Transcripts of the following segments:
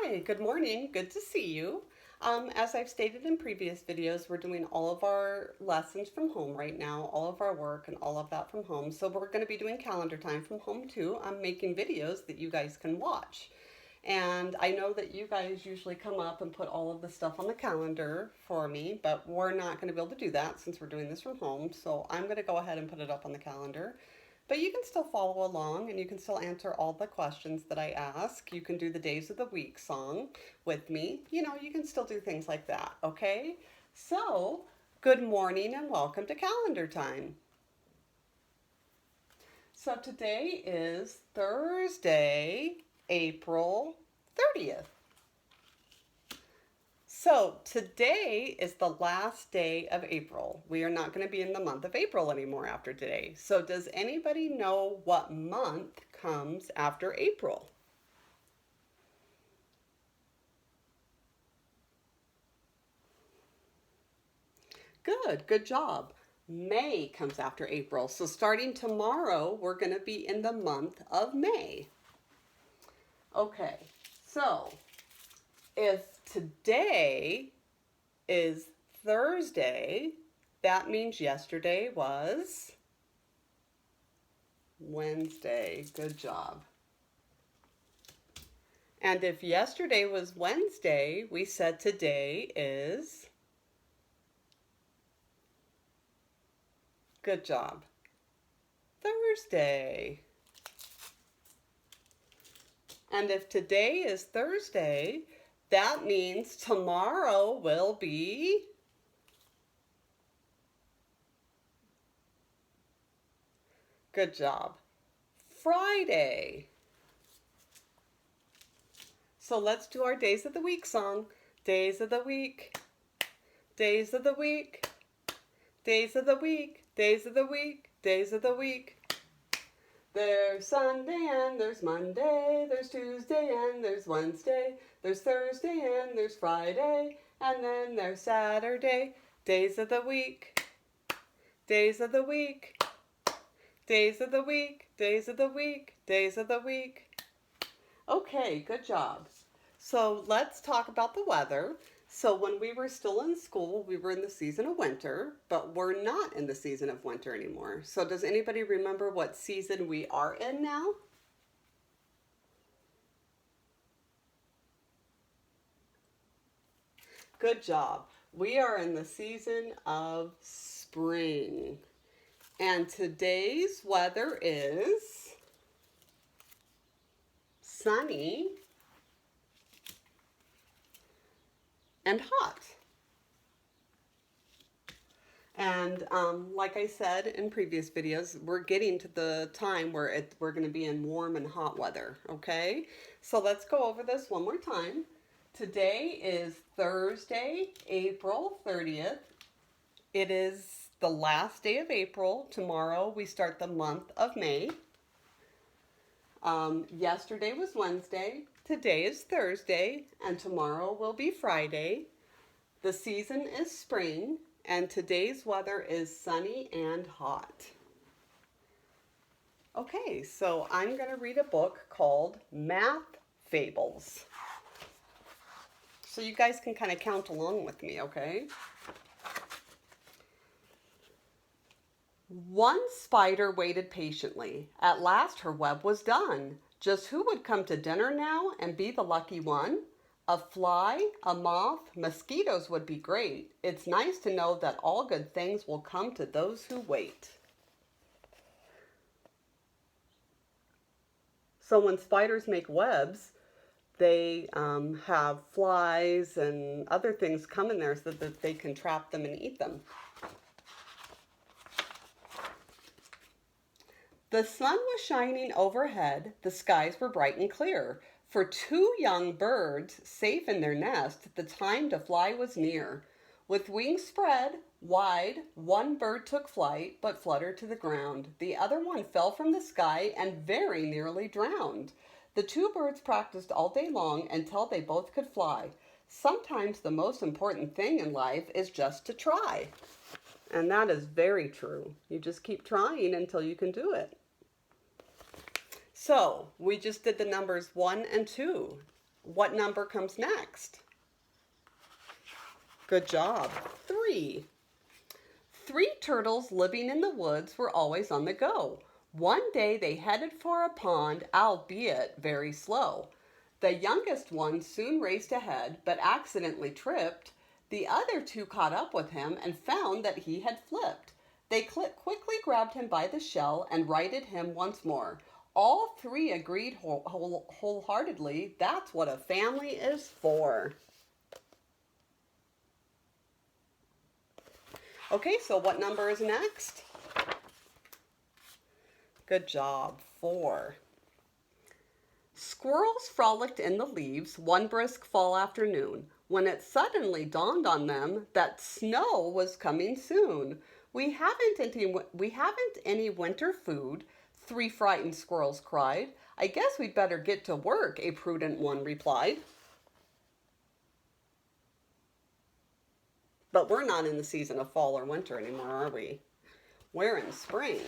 Hi, good morning. Good to see you. As I've stated in previous videos, we're doing all of our lessons from home right now, all of our work and all of that from home. So we're going to be doing calendar time from home too. I'm making videos that you guys can watch. And I know that you guys usually come up and put all of the stuff on the calendar for me, but we're not going to be able to do that since we're doing this from home. So I'm going to go ahead and put it up on the calendar. But you can still follow along and you can still answer all the questions that I ask. You can do the days of the week song with me. You can still do things like that, okay? So, good morning and welcome to calendar time. So, today is Thursday, April 30th. So today is the last day of April. We are not going to be in the month of April anymore after today. So does anybody know what month comes after April? Good job. May comes after April. So starting tomorrow, we're going to be in the month of May. Okay, so if today is Thursday, that means yesterday was Wednesday. Good job. And if yesterday was Wednesday, we said today is, good job, Thursday. And if today is Thursday, that means tomorrow will be, good job, Friday. So let's do our days of the week song. Days of the week, days of the week, days of the week, days of the week, days of the week. There's Sunday and there's Monday, there's Tuesday and there's Wednesday, there's Thursday and there's Friday, and then there's Saturday. Days of the week, days of the week, days of the week, days of the week, days of the week. Okay, good job. So let's talk about the weather. So when we were still in school, we were in the season of winter, but we're not in the season of winter anymore. So does anybody remember what season we are in now? Good job. We are in the season of spring. And today's weather is sunny and hot. And like I said in previous videos, we're getting to the time where we're going to be in warm and hot weather, okay? So let's go over this one more time. Today is Thursday, April 30th. It is the last day of April. Tomorrow we start the month of May. Yesterday was Wednesday. Today is Thursday. And tomorrow will be Friday. The season is spring. And today's weather is sunny and hot. Okay, so I'm going to read a book called Math Fables. So you guys can kind of count along with me, okay? One spider waited patiently. At last her web was done. Just who would come to dinner now and be the lucky one? A fly, a moth, mosquitoes would be great. It's nice to know that all good things will come to those who wait. So when spiders make webs, they have flies and other things come in there so that they can trap them and eat them. The sun was shining overhead, the skies were bright and clear. For two young birds, safe in their nest, the time to fly was near. With wings spread wide, one bird took flight, but fluttered to the ground. The other one fell from the sky and very nearly drowned. The two birds practiced all day long until they both could fly. Sometimes the most important thing in life is just to try. And that is very true. You just keep trying until you can do it. So we just did the numbers 1 and 2. What number comes next? Good job. 3. 3 turtles living in the woods were always on the go. One day they headed for a pond, albeit very slow. The youngest one soon raced ahead, but accidentally tripped. The other 2 caught up with him and found that he had flipped. They quickly grabbed him by the shell and righted him once more. All 3 agreed wholeheartedly, that's what a family is for. Okay, so what number is next? Good job. 4. Squirrels frolicked in the leaves one brisk fall afternoon, when it suddenly dawned on them that snow was coming soon. We haven't any winter food, 3 frightened squirrels cried. I guess we'd better get to work, a prudent one replied. But we're not in the season of fall or winter anymore, are we? We're in spring.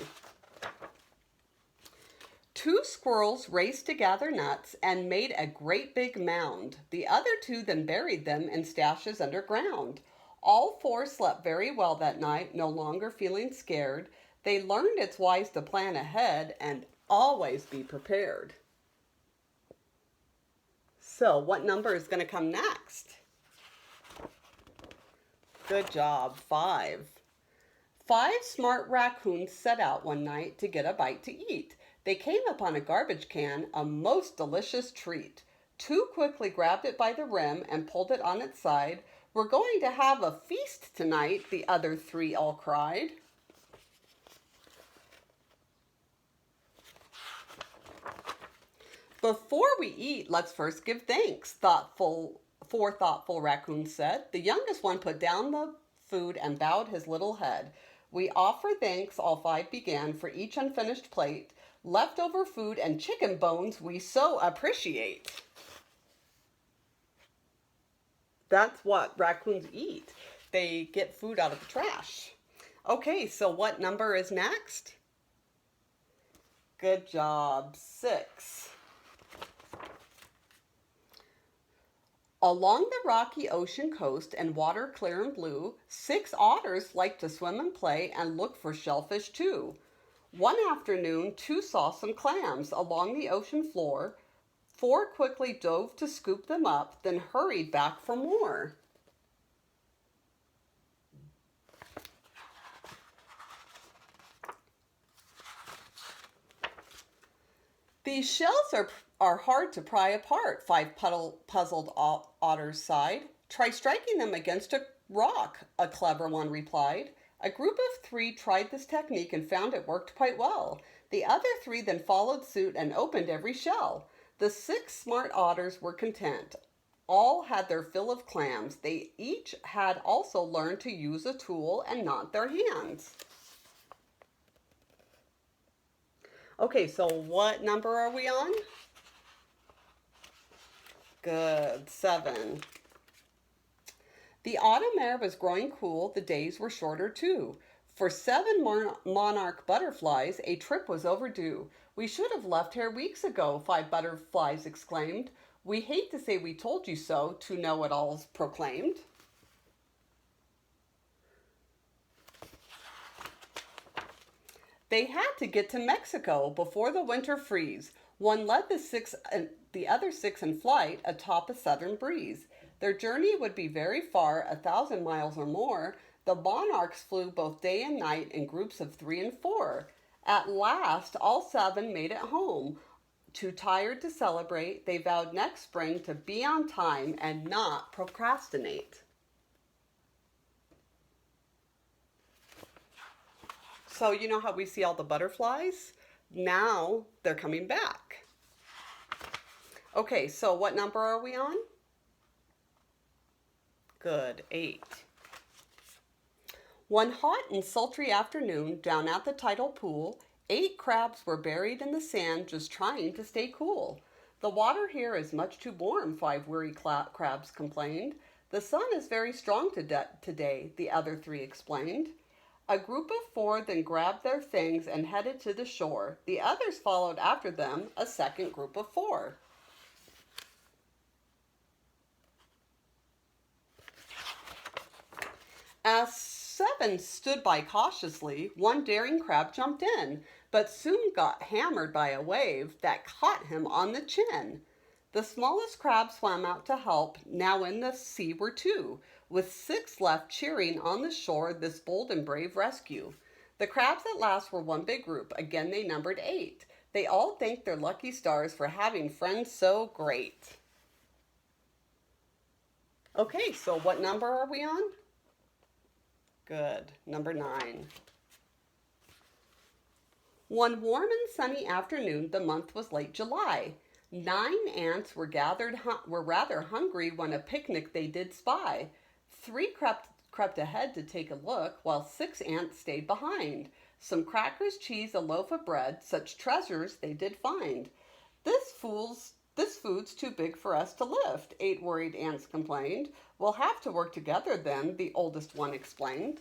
2 squirrels raced to gather nuts and made a great big mound. The other 2 then buried them in stashes underground. All 4 slept very well that night, no longer feeling scared. They learned it's wise to plan ahead and always be prepared. So, what number is going to come next? Good job. 5. 5 smart raccoons set out one night to get a bite to eat. They came upon a garbage can, a most delicious treat. 2 quickly grabbed it by the rim and pulled it on its side. We're going to have a feast tonight, the other 3 all cried. Before we eat, let's first give thanks, 4 thoughtful raccoons said. The youngest one put down the food and bowed his little head. We offer thanks, all 5 began, for each unfinished plate. Leftover food and chicken bones we so appreciate. That's what raccoons eat. They get food out of the trash. Okay, so what number is next? Good job. 6. Along the rocky ocean coast and water clear and blue, 6 otters like to swim and play and look for shellfish too. One afternoon, 2 saw some clams along the ocean floor. 4 quickly dove to scoop them up, then hurried back for more. These shells are hard to pry apart, 5 puzzled otters sighed. Try striking them against a rock, a clever one replied. A group of 3 tried this technique and found it worked quite well. The other 3 then followed suit and opened every shell. The 6 smart otters were content. All had their fill of clams. They each had also learned to use a tool and not their hands. Okay, so what number are we on? Good. 7. The autumn air was growing cool, the days were shorter too. For 7 monarch butterflies, a trip was overdue. We should have left here weeks ago, 5 butterflies exclaimed. We hate to say we told you so, 2 know-it-alls proclaimed. They had to get to Mexico before the winter freeze. One led the other 6 in flight atop a southern breeze. Their journey would be very far, 1,000 miles or more. The monarchs flew both day and night in groups of 3 and 4. At last, all 7 made it home. Too tired to celebrate, they vowed next spring to be on time and not procrastinate. So you know how we see all the butterflies? Now they're coming back. Okay, so what number are we on? Good. 8. One hot and sultry afternoon, down at the tidal pool, 8 crabs were buried in the sand just trying to stay cool. The water here is much too warm, 5 weary crabs complained. The sun is very strong today, the other 3 explained. A group of 4 then grabbed their things and headed to the shore. The others followed after them, a second group of 4. 7 stood by cautiously. One daring crab jumped in, but soon got hammered by a wave that caught him on the chin. The smallest crab swam out to help. Now in the sea were 2, with 6 left cheering on the shore this bold and brave rescue. The crabs at last were one big group. Again they numbered 8. They all thanked their lucky stars for having friends so great. Okay, so what number are we on? Good, number 9. One warm and sunny afternoon, the month was late July. 9 ants were rather hungry when a picnic they did spy. 3 crept ahead to take a look, while 6 ants stayed behind. Some crackers, cheese, a loaf of bread, such treasures they did find. This food's too big for us to lift, 8 worried ants complained. We'll have to work together then, the oldest one explained.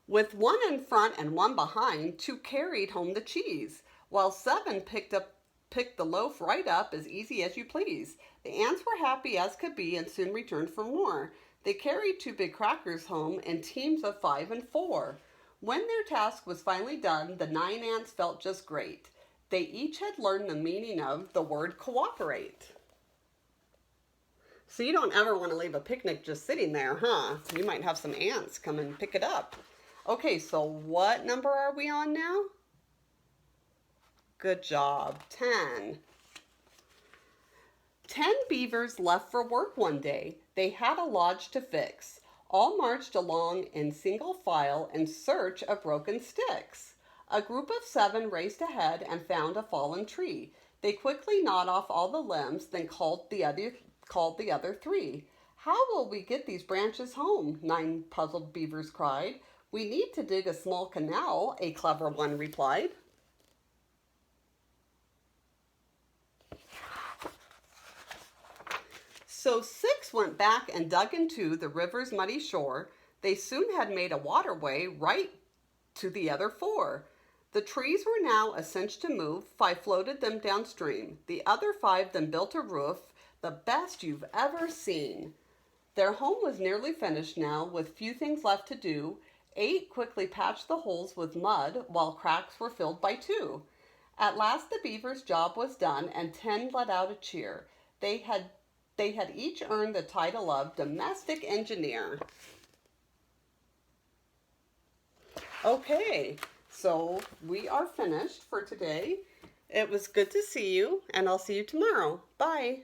With 1 in front and 1 behind, 2 carried home the cheese, while 7 picked the loaf right up as easy as you please. The ants were happy as could be and soon returned for more. They carried 2 big crackers home in teams of 5 and 4. When their task was finally done, the 9 ants felt just great. They each had learned the meaning of the word cooperate. So you don't ever want to leave a picnic just sitting there, huh? You might have some ants come and pick it up. Okay, so what number are we on now? Good job, 10. 10 beavers left for work one day. They had a lodge to fix. All marched along in single file in search of broken sticks. A group of 7 raced ahead and found a fallen tree. They quickly gnawed off all the limbs, then called the other 3. How will we get these branches home? 9 puzzled beavers cried. We need to dig a small canal, a clever one replied. So 6 went back and dug into the river's muddy shore. They soon had made a waterway right to the other 4. The trees were now a cinch to move. 5 floated them downstream. The other 5 then built a roof, the best you've ever seen. Their home was nearly finished now, with few things left to do. 8 quickly patched the holes with mud, while cracks were filled by 2. At last the beavers' job was done, and 10 let out a cheer. They had each earned the title of domestic engineer. Okay, so we are finished for today. It was good to see you, and I'll see you tomorrow. Bye.